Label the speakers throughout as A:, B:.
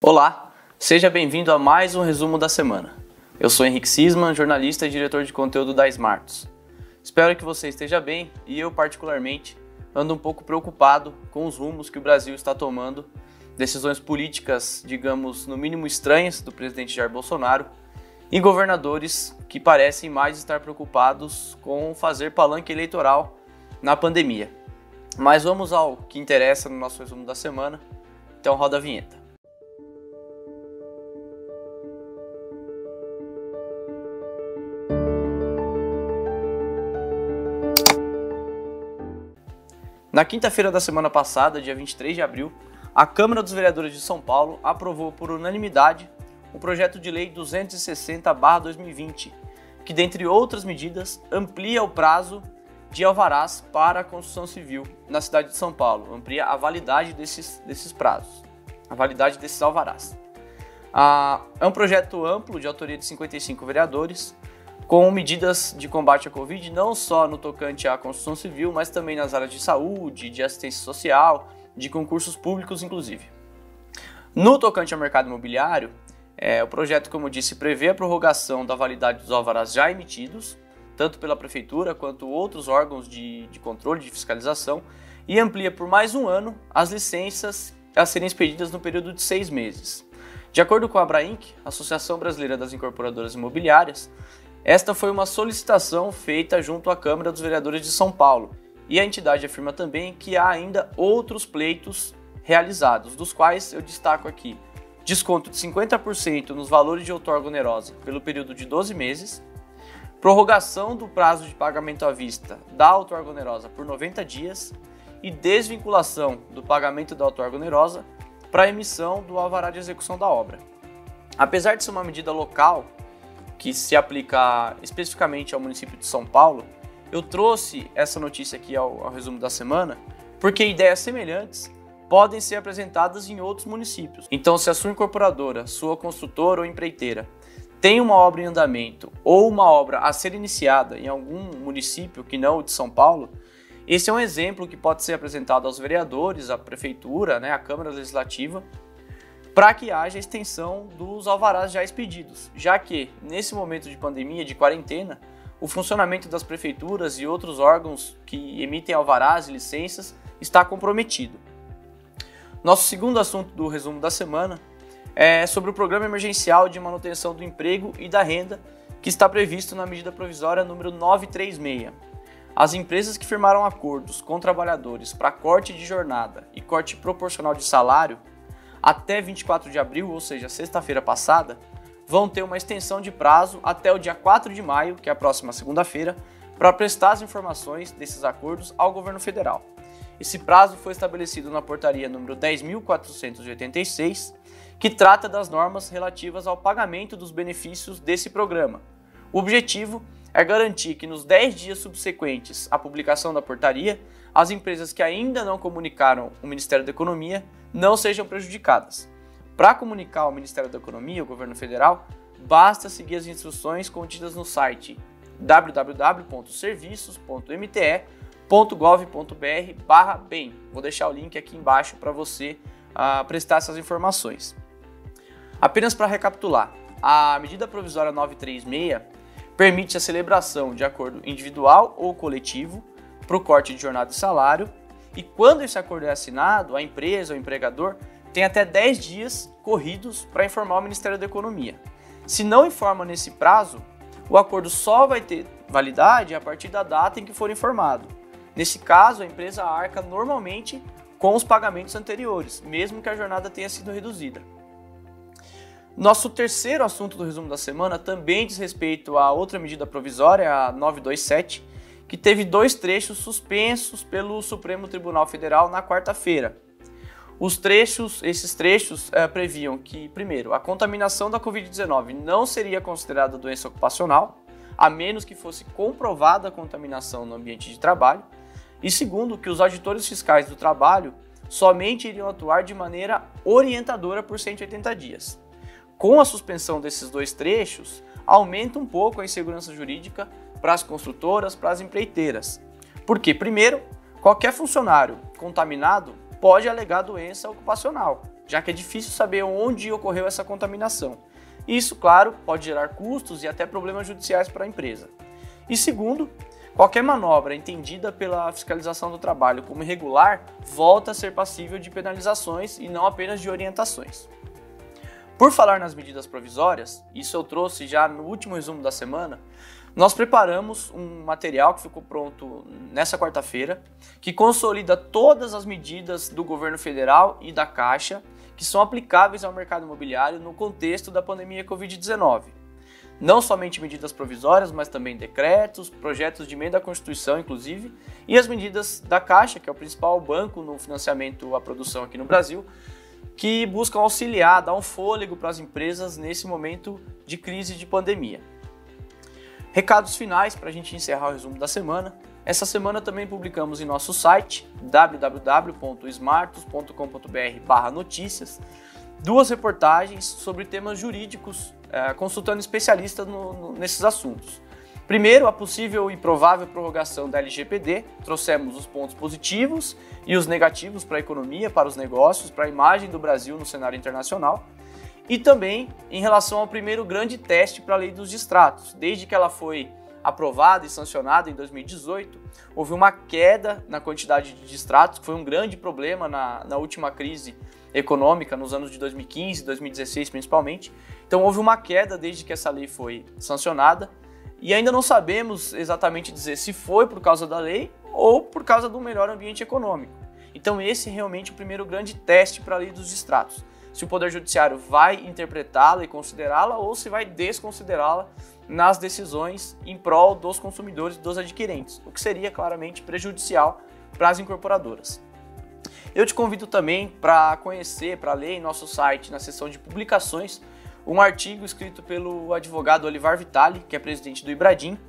A: Olá, seja bem-vindo a mais um resumo da semana. Eu sou Henrique Sisman, jornalista e diretor de conteúdo da Smartus. Espero que você esteja bem e eu, particularmente, ando um pouco preocupado com os rumos que o Brasil está tomando, decisões políticas, digamos, no mínimo estranhas do presidente Jair Bolsonaro e governadores que parecem mais estar preocupados com fazer palanque eleitoral na pandemia. Mas vamos ao que interessa no nosso resumo da semana, então roda a vinheta. Na quinta-feira da semana passada, dia 23 de abril, a Câmara dos Vereadores de São Paulo aprovou por unanimidade o projeto de lei 260/2020, que, dentre outras medidas, amplia o prazo de alvarás para a construção civil na cidade de São Paulo, amplia a validade desses prazos, a validade desses alvarás. É um projeto amplo de autoria de 55 vereadores, com medidas de combate à Covid, não só no tocante à construção civil, mas também nas áreas de saúde, de assistência social, de concursos públicos, inclusive. No tocante ao mercado imobiliário, o projeto, como eu disse, prevê a prorrogação da validade dos alvarás já emitidos, tanto pela Prefeitura quanto outros órgãos de controle, de fiscalização, e amplia por mais um ano as licenças a serem expedidas no período de 6 meses. De acordo com a Abrainc, Associação Brasileira das Incorporadoras Imobiliárias, esta foi uma solicitação feita junto à Câmara dos Vereadores de São Paulo, e a entidade afirma também que há ainda outros pleitos realizados, dos quais eu destaco aqui desconto de 50% nos valores de outorga onerosa pelo período de 12 meses, prorrogação do prazo de pagamento à vista da outorga onerosa por 90 dias e desvinculação do pagamento da outorga onerosa para a emissão do alvará de execução da obra. Apesar de ser uma medida local, que se aplica especificamente ao município de São Paulo, eu trouxe essa notícia aqui ao resumo da semana, porque ideias semelhantes podem ser apresentadas em outros municípios. Então, se a sua incorporadora, sua construtora ou empreiteira tem uma obra em andamento ou uma obra a ser iniciada em algum município que não o de São Paulo, esse é um exemplo que pode ser apresentado aos vereadores, à prefeitura, à Câmara Legislativa, para que haja extensão dos alvarás já expedidos, já que, nesse momento de pandemia, de quarentena, o funcionamento das prefeituras e outros órgãos que emitem alvarás e licenças está comprometido. Nosso segundo assunto do resumo da semana é sobre o Programa Emergencial de Manutenção do Emprego e da Renda, que está previsto na medida provisória número 936. As empresas que firmaram acordos com trabalhadores para corte de jornada e corte proporcional de salário até 24 de abril, ou seja, sexta-feira passada, vão ter uma extensão de prazo até o dia 4 de maio, que é a próxima segunda-feira, para prestar as informações desses acordos ao governo federal. Esse prazo foi estabelecido na portaria número 10.486, que trata das normas relativas ao pagamento dos benefícios desse programa. O objetivo é garantir que nos 10 dias subsequentes à publicação da portaria, as empresas que ainda não comunicaram o Ministério da Economia não sejam prejudicadas. Para comunicar ao Ministério da Economia, o governo federal, basta seguir as instruções contidas no site www.serviços.mte.gov.br/bem. Vou deixar o link aqui embaixo para você prestar essas informações. Apenas para recapitular, a medida provisória 936 permite a celebração de acordo individual ou coletivo para o corte de jornada e salário, e quando esse acordo é assinado, a empresa ou o empregador tem até 10 dias corridos para informar o Ministério da Economia. Se não informa nesse prazo, o acordo só vai ter validade a partir da data em que for informado. Nesse caso, a empresa arca normalmente com os pagamentos anteriores, mesmo que a jornada tenha sido reduzida. Nosso terceiro assunto do resumo da semana também diz respeito a outra medida provisória, a 927, que teve 2 trechos suspensos pelo Supremo Tribunal Federal na quarta-feira. Esses trechos previam que, primeiro, a contaminação da Covid-19 não seria considerada doença ocupacional, a menos que fosse comprovada a contaminação no ambiente de trabalho, e segundo, que os auditores fiscais do trabalho somente iriam atuar de maneira orientadora por 180 dias. Com a suspensão desses 2 trechos, aumenta um pouco a insegurança jurídica para as construtoras, para as empreiteiras. Porque, primeiro, qualquer funcionário contaminado pode alegar doença ocupacional. já que é difícil saber onde ocorreu essa contaminação. Isso, claro, pode gerar custos e até problemas judiciais para a empresa. E segundo, qualquer manobra entendida pela fiscalização do trabalho como irregular volta a ser passível de penalizações e não apenas de orientações. Por falar nas medidas provisórias, isso eu trouxe já no último resumo da semana, nós preparamos um material que ficou pronto nessa quarta-feira, que consolida todas as medidas do governo federal e da Caixa que são aplicáveis ao mercado imobiliário no contexto da pandemia Covid-19. Não somente medidas provisórias, mas também decretos, projetos de emenda à Constituição, inclusive, e as medidas da Caixa, que é o principal banco no financiamento à produção aqui no Brasil, que buscam auxiliar, dar um fôlego para as empresas nesse momento de crise de pandemia. Recados finais para a gente encerrar o resumo da semana. Essa semana também publicamos em nosso site www.smartus.com.br/notícias 2 reportagens sobre temas jurídicos, consultando especialistas nesses assuntos. Primeiro, a possível e provável prorrogação da LGPD. Trouxemos os pontos positivos e os negativos para a economia, para os negócios, para a imagem do Brasil no cenário internacional. E também em relação ao primeiro grande teste para a lei dos distratos. Desde que ela foi aprovada e sancionada em 2018, houve uma queda na quantidade de distratos, que foi um grande problema na última crise econômica, nos anos de 2015, 2016 principalmente. Então houve uma queda desde que essa lei foi sancionada e ainda não sabemos exatamente dizer se foi por causa da lei ou por causa do melhor ambiente econômico. Então esse é realmente o primeiro grande teste para a lei dos distratos. Se o Poder Judiciário vai interpretá-la e considerá-la ou se vai desconsiderá-la nas decisões em prol dos consumidores e dos adquirentes, o que seria claramente prejudicial para as incorporadoras. Eu te convido também para conhecer, para ler em nosso site, na seção de publicações, um artigo escrito pelo advogado Olivar Vitali, que é presidente do Ibradim,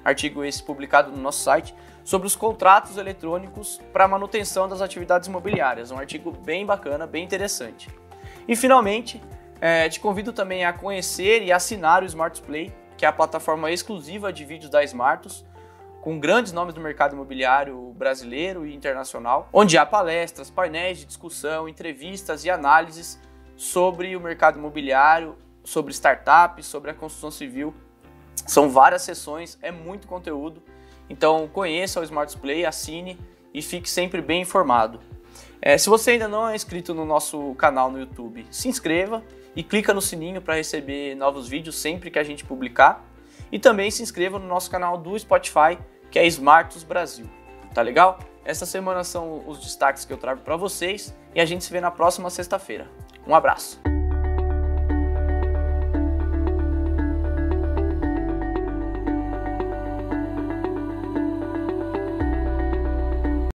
A: artigo esse publicado no nosso site, sobre os contratos eletrônicos para manutenção das atividades imobiliárias. Um artigo bem bacana, bem interessante. E finalmente, te convido também a conhecer e assinar o Smartus Play, que é a plataforma exclusiva de vídeos da Smartus, com grandes nomes do mercado imobiliário brasileiro e internacional, onde há palestras, painéis de discussão, entrevistas e análises sobre o mercado imobiliário, sobre startups, sobre a construção civil. São várias sessões, é muito conteúdo, então conheça o Smartus Play, assine e fique sempre bem informado. Se você ainda não é inscrito no nosso canal no YouTube, se inscreva e clica no sininho para receber novos vídeos sempre que a gente publicar. E também se inscreva no nosso canal do Spotify, que é Smartus Brasil. Tá legal? Essa semana são os destaques que eu trago para vocês e a gente se vê na próxima sexta-feira. Um abraço!